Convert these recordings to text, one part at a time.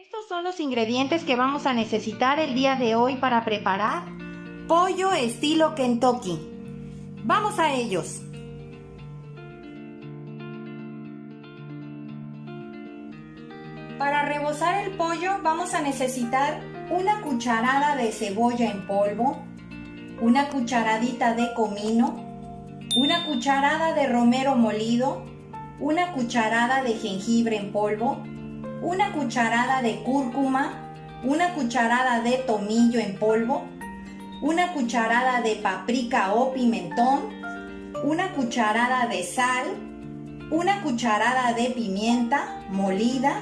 Estos son los ingredientes que vamos a necesitar el día de hoy para preparar pollo estilo Kentucky. Vamos a ellos. Para rebozar el pollo vamos a necesitar una cucharada de cebolla en polvo, una cucharadita de comino, una cucharada de romero molido, una cucharada de jengibre en polvo, una cucharada de cúrcuma, una cucharada de tomillo en polvo, una cucharada de paprika o pimentón, una cucharada de sal, una cucharada de pimienta molida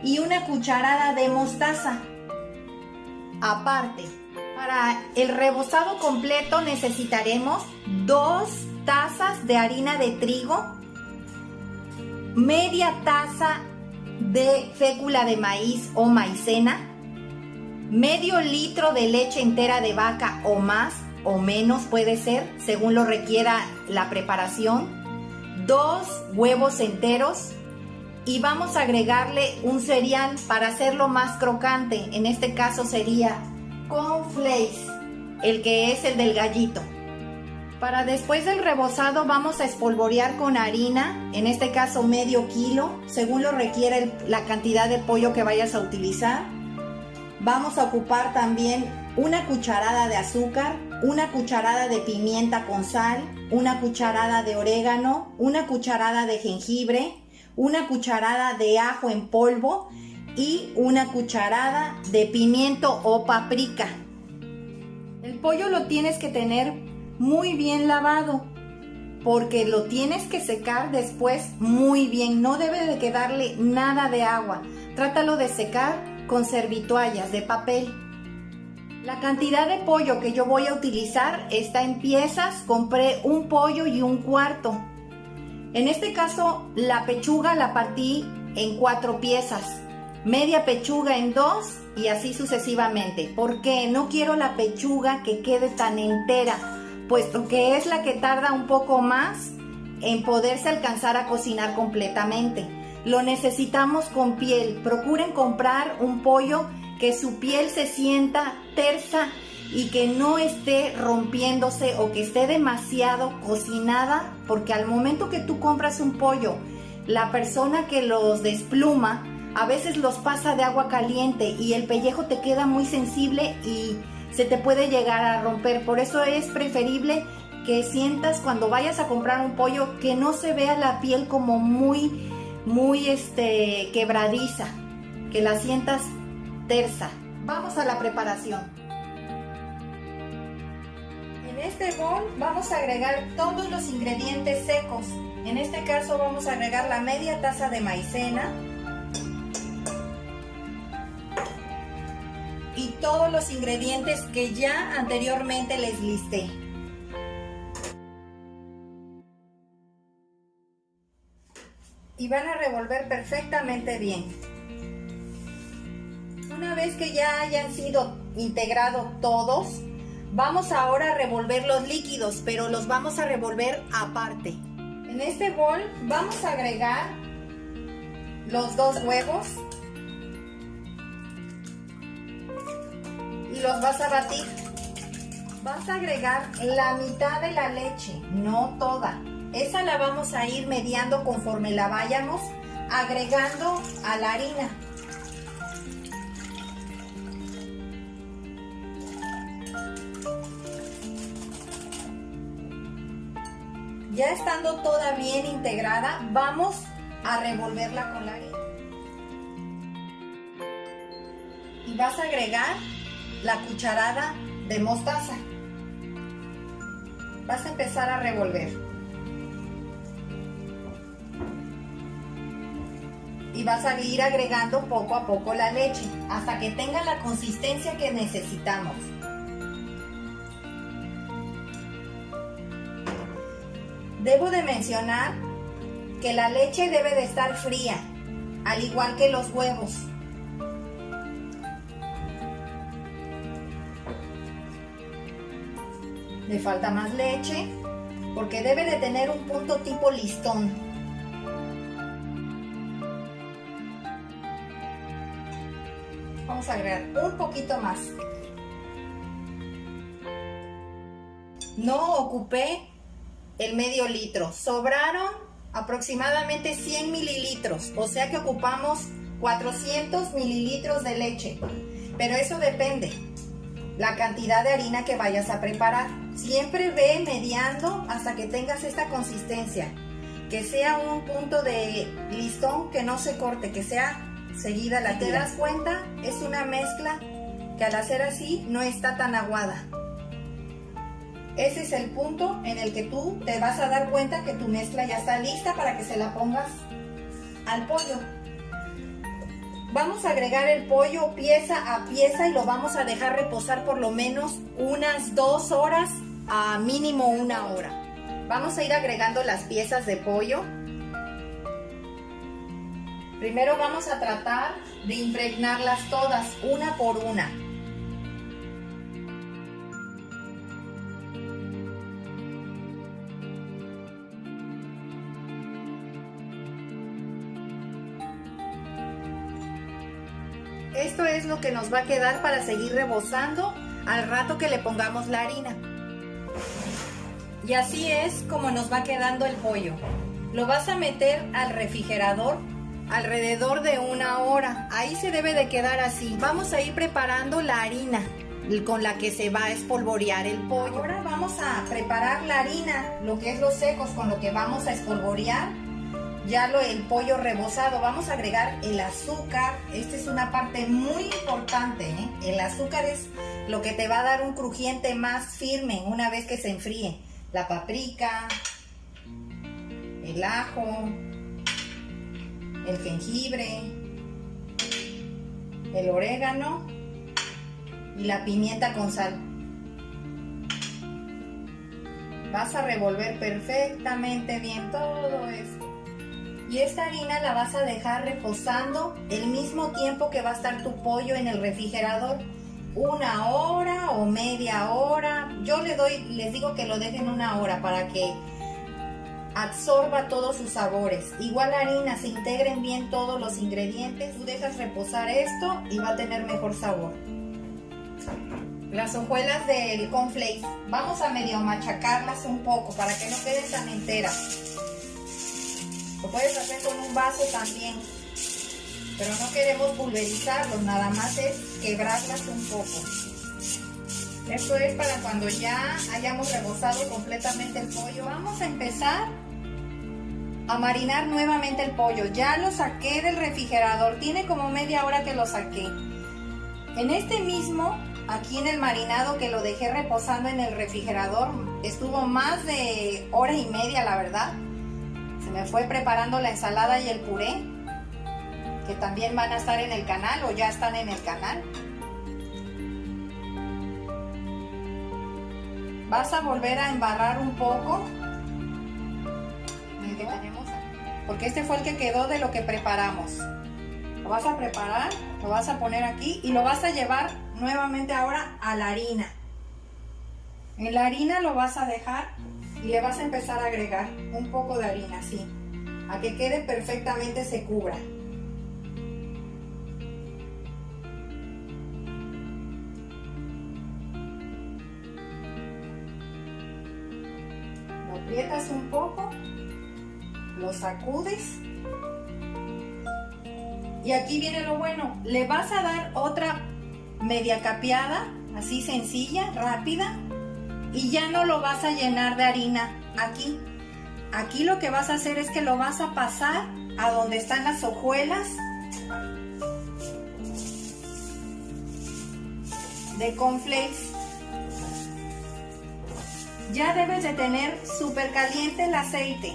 y una cucharada de mostaza. Aparte, para el rebozado completo necesitaremos 2 tazas de harina de trigo, media taza de fécula de maíz o maicena, medio litro de leche entera de vaca o más o menos puede ser, según lo requiera la preparación, 2 huevos enteros y vamos a agregarle un cereal para hacerlo más crocante. En este caso sería cornflakes, el que es el del gallito. Para después del rebozado vamos a espolvorear con harina, en este caso medio kilo, según lo requiera la cantidad de pollo que vayas a utilizar. Vamos a ocupar también una cucharada de azúcar, una cucharada de pimienta con sal, una cucharada de orégano, una cucharada de jengibre, una cucharada de ajo en polvo y una cucharada de pimiento o paprika. El pollo lo tienes que tener muy bien lavado porque lo tienes que secar después muy bien, no debe de quedarle nada de agua. Trátalo de secar con servitoallas de papel. La cantidad de pollo que yo voy a utilizar está en piezas. Compré un pollo y un cuarto. En este caso la pechuga la partí en 4 piezas, media pechuga en 2 y así sucesivamente, porque no quiero la pechuga que quede tan entera, puesto que es la que tarda un poco más en poderse alcanzar a cocinar completamente. Lo necesitamos con piel. Procuren comprar un pollo que su piel se sienta tersa y que no esté rompiéndose o que esté demasiado cocinada, porque al momento que tú compras un pollo, la persona que los despluma a veces los pasa de agua caliente y el pellejo te queda muy sensible y se te puede llegar a romper. Por eso es preferible que sientas cuando vayas a comprar un pollo que no se vea la piel como muy quebradiza, que la sientas tersa. Vamos a la preparación. En este bol vamos a agregar todos los ingredientes secos. En este caso vamos a agregar la media taza de maicena y todos los ingredientes que ya anteriormente les listé. Y van a revolver perfectamente bien. Una vez que ya hayan sido integrados todos, vamos ahora a revolver los líquidos, pero los vamos a revolver aparte. En este bol vamos a agregar los 2 huevos y los vas a batir. Vas a agregar la mitad de la leche, no toda. Esa la vamos a ir mediando conforme la vayamos agregando a la harina. Ya estando toda bien integrada, vamos a revolverla con la harina. Y vas a agregar la cucharada de mostaza. Vas a empezar a revolver. Y vas a ir agregando poco a poco la leche hasta que tenga la consistencia que necesitamos. Debo de mencionar que la leche debe de estar fría, al igual que los huevos. Le falta más leche porque debe de tener un punto tipo listón. Vamos a agregar un poquito más. No ocupé el medio litro, sobraron aproximadamente 100 mililitros, o sea que ocupamos 400 mililitros de leche, pero eso depende la cantidad de harina que vayas a preparar. Siempre ve mediando hasta que tengas esta consistencia, que sea un punto de listón que no se corte, que sea seguida la tira. ¿Te das cuenta? Es una mezcla que al hacer así no está tan aguada. Ese es el punto en el que tú te vas a dar cuenta que tu mezcla ya está lista para que se la pongas al pollo. Vamos a agregar el pollo pieza a pieza y lo vamos a dejar reposar por lo menos unas 2 horas a mínimo 1 hora. Vamos a ir agregando las piezas de pollo. Primero vamos a tratar de impregnarlas todas, una por una. Esto es lo que nos va a quedar para seguir rebozando al rato que le pongamos la harina. Y así es como nos va quedando el pollo. Lo vas a meter al refrigerador alrededor de 1 hora. Ahí se debe de quedar así. Vamos a ir preparando la harina con la que se va a espolvorear el pollo. Ahora vamos a preparar la harina, lo que es los secos, con lo que vamos a espolvorear ya el pollo rebozado. Vamos a agregar el azúcar. Esta es una parte muy importante, ¿eh? El azúcar es lo que te va a dar un crujiente más firme una vez que se enfríe. La paprika, el ajo, el jengibre, el orégano y la pimienta con sal. Vas a revolver perfectamente bien todo esto. Y esta harina la vas a dejar reposando el mismo tiempo que va a estar tu pollo en el refrigerador. 1 hora o media hora. Yo les digo que lo dejen 1 hora para que absorba todos sus sabores. Igual la harina, se integren bien todos los ingredientes. Tú dejas reposar esto y va a tener mejor sabor. Las hojuelas del cornflakes, vamos a medio machacarlas un poco para que no queden tan enteras. Lo puedes hacer con un vaso también, pero no queremos pulverizarlos, nada más es quebrarlas un poco. Esto es para cuando ya hayamos rebozado completamente el pollo. Vamos a empezar a marinar nuevamente el pollo. Ya lo saqué del refrigerador, tiene como media hora que lo saqué. En este mismo, aquí en el marinado que lo dejé reposando en el refrigerador, estuvo más de 1 hora y media, la verdad. Se me fue preparando la ensalada y el puré, que también van a estar en el canal o ya están en el canal. Vas a volver a embarrar un poco el que tenemos aquí, porque este fue el que quedó de lo que preparamos. Lo vas a preparar, lo vas a poner aquí y lo vas a llevar nuevamente ahora a la harina. En la harina lo vas a dejar y le vas a empezar a agregar un poco de harina así, a que quede perfectamente, se cubra. Lo aprietas un poco, lo sacudes y aquí viene lo bueno, le vas a dar otra media capeada, así sencilla, rápida, y ya no lo vas a llenar de harina aquí. Aquí lo que vas a hacer es que lo vas a pasar a donde están las hojuelas de cornflakes. Ya debes de tener súper caliente el aceite,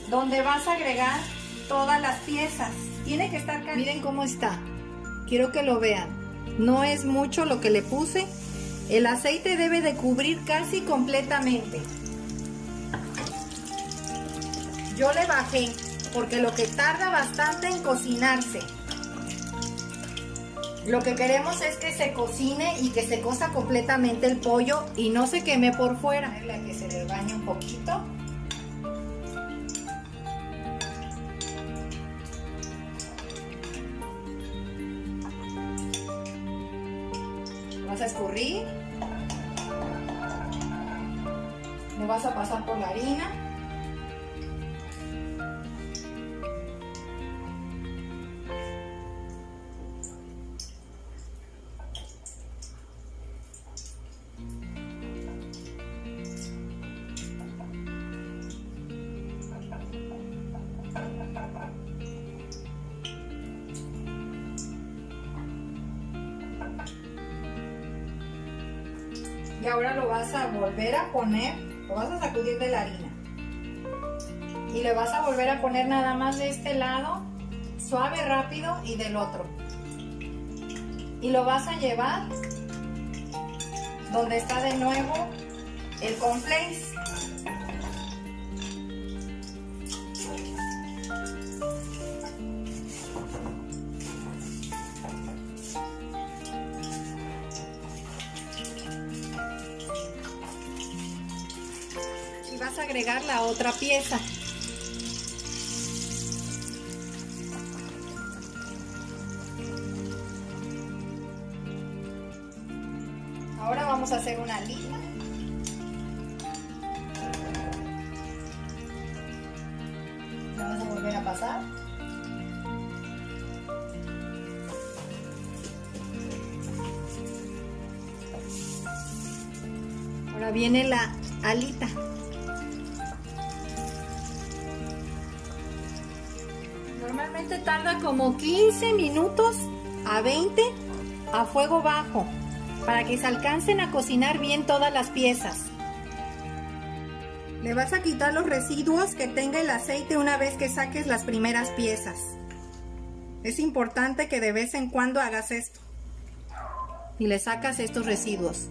donde vas a agregar todas las piezas. Tiene que estar caliente. Miren cómo está. Quiero que lo vean. No es mucho lo que le puse. El aceite debe de cubrir casi completamente. Yo le bajé porque lo que tarda bastante en cocinarse. Lo que queremos es que se cocine y que se cosa completamente el pollo y no se queme por fuera. Que se le bañe un poquito. Vas a escurrir. Lo vas a pasar por la harina. Y ahora lo vas a volver a poner, lo vas a sacudir de la harina. Y le vas a volver a poner nada más de este lado, suave, rápido, y del otro. Y lo vas a llevar donde está de nuevo el cornflakes. Y vas a agregar la otra pieza. Ahora vamos a hacer una lija. La vas a volver a pasar. Ahora viene la alita. Normalmente tarda como 15 minutos a 20 a fuego bajo para que se alcancen a cocinar bien todas las piezas. Le vas a quitar los residuos que tenga el aceite una vez que saques las primeras piezas. Es importante que de vez en cuando hagas esto y le sacas estos residuos.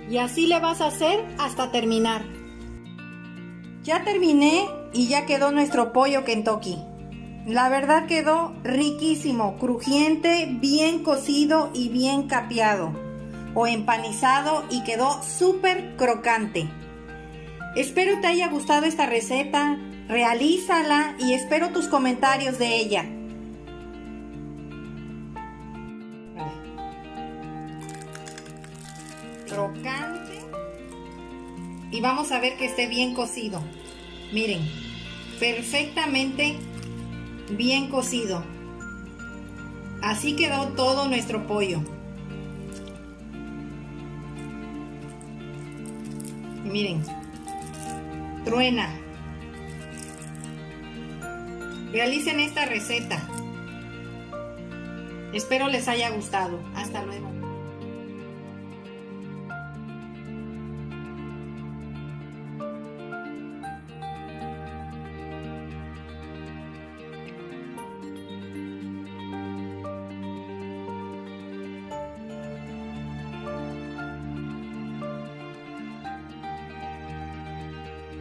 Y así le vas a hacer hasta terminar. Ya terminé y ya quedó nuestro pollo Kentucky. La verdad quedó riquísimo, crujiente, bien cocido y bien capeado o empanizado y quedó súper crocante. Espero te haya gustado esta receta, realízala y espero tus comentarios de ella. Crocante y vamos a ver que esté bien cocido. Miren, perfectamente bien cocido. Así quedó todo nuestro pollo. Y miren, truena. Realicen esta receta. Espero les haya gustado. Hasta luego.